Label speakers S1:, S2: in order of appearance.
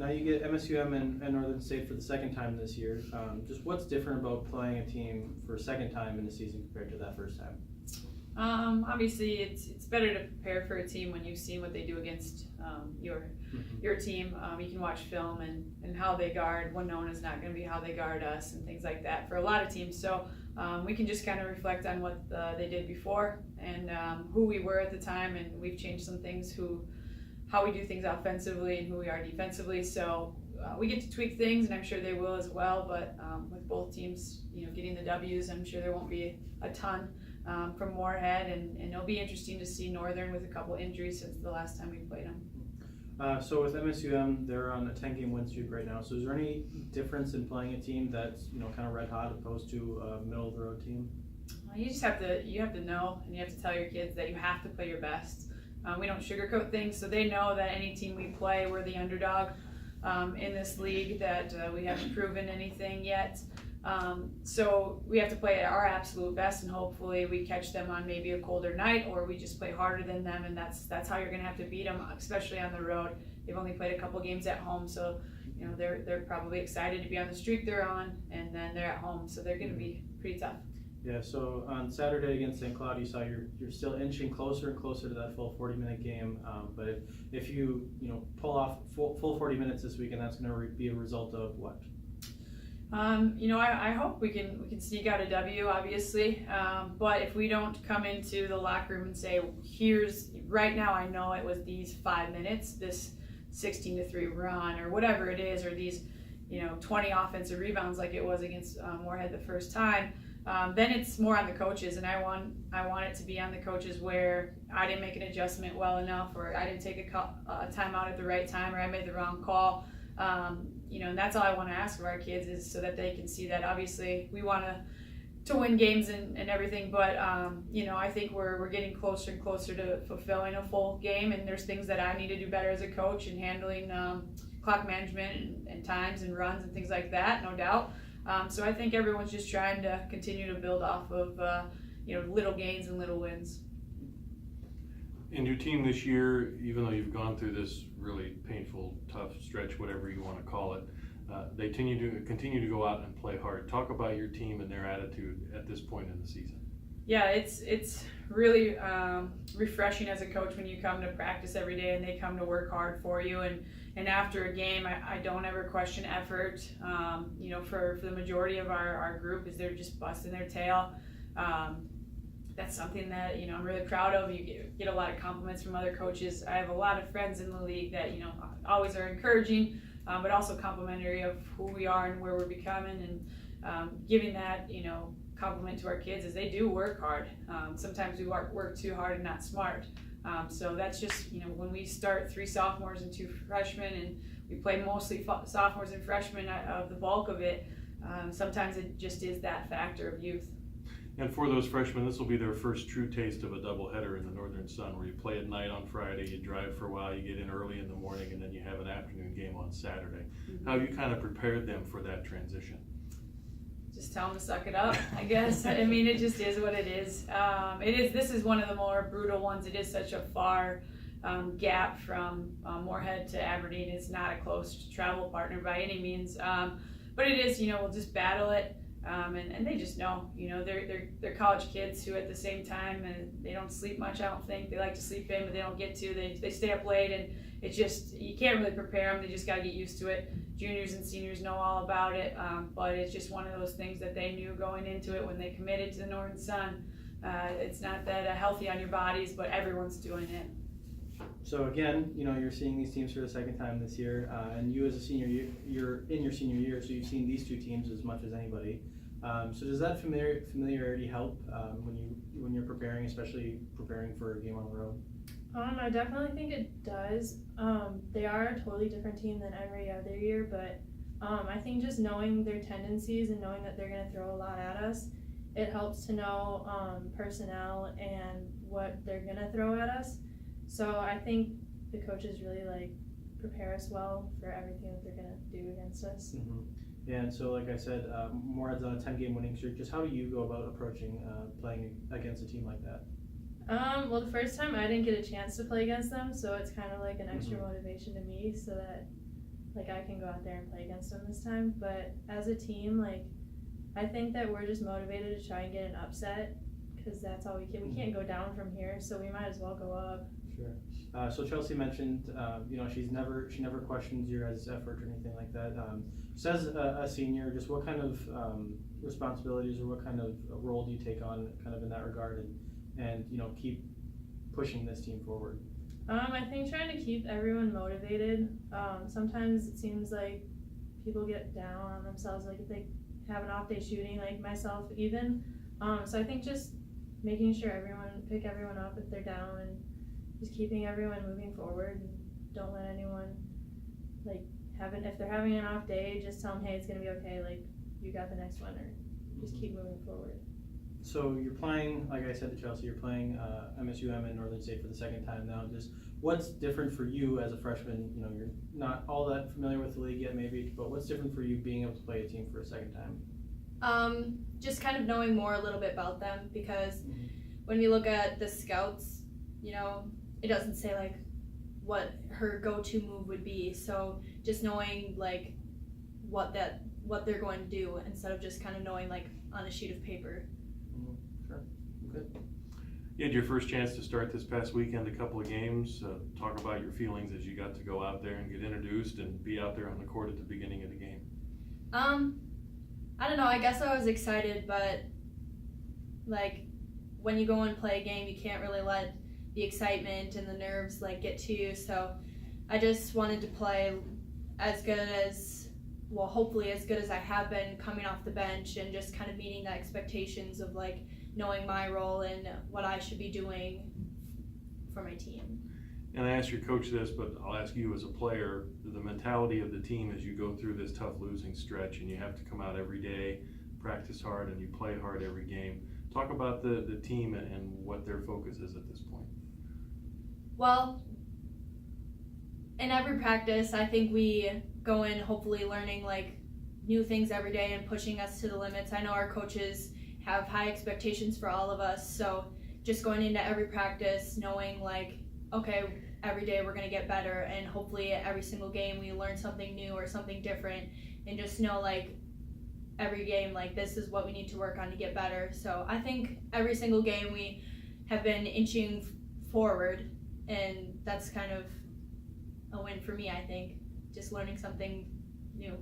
S1: Now you get MSUM and Northern State for the second time this year. Just what's different about playing a team for a second time in the season compared to that first time?
S2: Obviously, it's better to prepare for a team when you've seen what they do against your team. You can watch film and how they guard. One known is not going to be how they guard us and things like that for a lot of teams. So we can just kind of reflect on what they did before and who we were at the time, and we've changed some things, how we do things offensively and who we are defensively. So we get to tweak things, and I'm sure they will as well. But with both teams, getting the W's, I'm sure there won't be a ton from Moorhead, and it'll be interesting to see Northern with a couple injuries since the last time we played them.
S1: So with MSUM, they're on a 10-game win streak right now. So is there any difference in playing a team that's kind of red hot opposed to a middle of the road team?
S2: You just have to know, and you have to tell your kids that you have to play your best. We don't sugarcoat things, so they know that any team we play, we're the underdog in this league, that we haven't proven anything yet. So we have to play at our absolute best, and hopefully we catch them on maybe a colder night, or we just play harder than them, and that's how you're going to have to beat them, especially on the road. They've only played a couple games at home, so they're probably excited to be on the streak they're on, and then they're at home, so they're going to be pretty tough.
S1: Yeah, so on Saturday against St. Cloud, you saw you're still inching closer and closer to that full 40-minute game. But if you pull off full 40 minutes this weekend, that's going to be a result of what?
S2: I hope we can sneak out a W, obviously. But if we don't come into the locker room and say, right now I know it was these 5 minutes, this 16-3 run, or whatever it is, or these 20 offensive rebounds like it was against Moorhead the first time. Then it's more on the coaches, and I want it to be on the coaches where I didn't make an adjustment well enough, or I didn't take a timeout at the right time, or I made the wrong call. And that's all I want to ask of our kids, is so that they can see that obviously we want to win games and everything, but I think we're getting closer and closer to fulfilling a full game, and there's things that I need to do better as a coach in handling clock management and times and runs and things like that, no doubt. So I think everyone's just trying to continue to build off of little gains and little wins.
S3: And your team this year, even though you've gone through this really painful, tough stretch, whatever you want to call it, they continue to go out and play hard. Talk about your team and their attitude at this point in the season.
S2: Yeah, it's really refreshing as a coach when you come to practice every day and they come to work hard for you. And after a game, I don't ever question effort. For the majority of our group, is they're just busting their tail. That's something that I'm really proud of. You get a lot of compliments from other coaches. I have a lot of friends in the league that always are encouraging, but also complimentary of who we are and where we're becoming, and giving that compliment to our kids, as they do work hard. Sometimes we work too hard and not smart. So that's just when we start 3 sophomores and 2 freshmen, and we play mostly sophomores and freshmen of the bulk of it. Sometimes it just is that factor of youth.
S3: And for those freshmen, this will be their first true taste of a doubleheader in the Northern Sun, where you play at night on Friday, you drive for a while, you get in early in the morning, and then you have an afternoon game on Saturday. Mm-hmm. How have you kind of prepared them for that transition?
S2: Just tell them to suck it up, I guess. I mean, it just is what it is. This is one of the more brutal ones. It is such a far gap from Moorhead to Aberdeen. It's not a close travel partner by any means. But it is, we'll just battle it. And they just know, they're college kids who at the same time, and they don't sleep much, I don't think. They like to sleep in, but they don't get to. They stay up late, and it's just, you can't really prepare them. They just got to get used to it. Juniors and seniors know all about it, but it's just one of those things that they knew going into it when they committed to the Northern Sun. It's not that healthy on your bodies, but everyone's doing it.
S1: So again, you're seeing these teams for the second time this year, and you as a senior, you're in your senior year, so you've seen these 2 teams as much as anybody. So does that familiarity help when you're preparing, especially preparing for a game on the road?
S4: I definitely think it does. They are a totally different team than every other year, but I think just knowing their tendencies and knowing that they're going to throw a lot at us, it helps to know personnel and what they're going to throw at us. So I think the coaches really prepare us well for everything that they're going to do against us.
S1: Mm-hmm. Yeah, and so like I said, Moorhead's on a 10-game winning streak. Just how do you go about approaching playing against a team like that?
S4: Well, the first time I didn't get a chance to play against them, so it's kind of like an extra motivation to me, so that like I can go out there and play against them this time. But as a team, like I think that we're just motivated to try and get an upset because that's all we can. We can't go down from here, so we might as well go up.
S1: Sure. So Chelsea mentioned, you know, she never questions your guys' effort or anything like that. So as a senior, just what kind of responsibilities or what kind of role do you take on kind of in that regard and you know, keep pushing this team forward?
S4: I think trying to keep everyone motivated. Sometimes it seems like people get down on themselves, like if they have an off day shooting, like myself even. So I think just making sure pick everyone up if they're down and just keeping everyone moving forward and don't let anyone like if they're having an off day, just tell them, hey, it's gonna be okay, like you got the next one, or just keep moving forward.
S1: So you're playing, like I said to Chelsea, you're playing MSUM and Northern State for the second time now. Just what's different for you as a freshman? You know, you're not all that familiar with the league yet maybe, but what's different for you being able to play a team for a second time?
S5: Just kind of knowing more a little bit about them, because when you look at the scouts, you know, it doesn't say like what her go-to move would be. So just knowing like what they're going to do instead of just kind of knowing like on a sheet of paper.
S1: Sure. Good.
S3: You had your first chance to start this past weekend, a couple of games. Talk about your feelings as you got to go out there and get introduced and be out there on the court at the beginning of the game.
S5: I don't know, I guess I was excited, but like when you go and play a game, you can't really let the excitement and the nerves like get to you. So I just wanted to play as good as, well, hopefully as good as I have been coming off the bench, and just kind of meeting the expectations of like knowing my role and what I should be doing for my team.
S3: And I asked your coach this, but I'll ask you as a player, the mentality of the team as you go through this tough losing stretch and you have to come out every day, practice hard, and you play hard every game. Talk about the team and what their focus is at this point.
S5: Well, in every practice, I think we go in hopefully learning like new things every day and pushing us to the limits. I know our coaches have high expectations for all of us, so just going into every practice knowing like, okay, every day we're going to get better, and hopefully every single game we learn something new or something different, and just know like every game like this is what we need to work on to get better. So I think every single game we have been inching forward, and that's kind of a win for me, I think, just learning something new.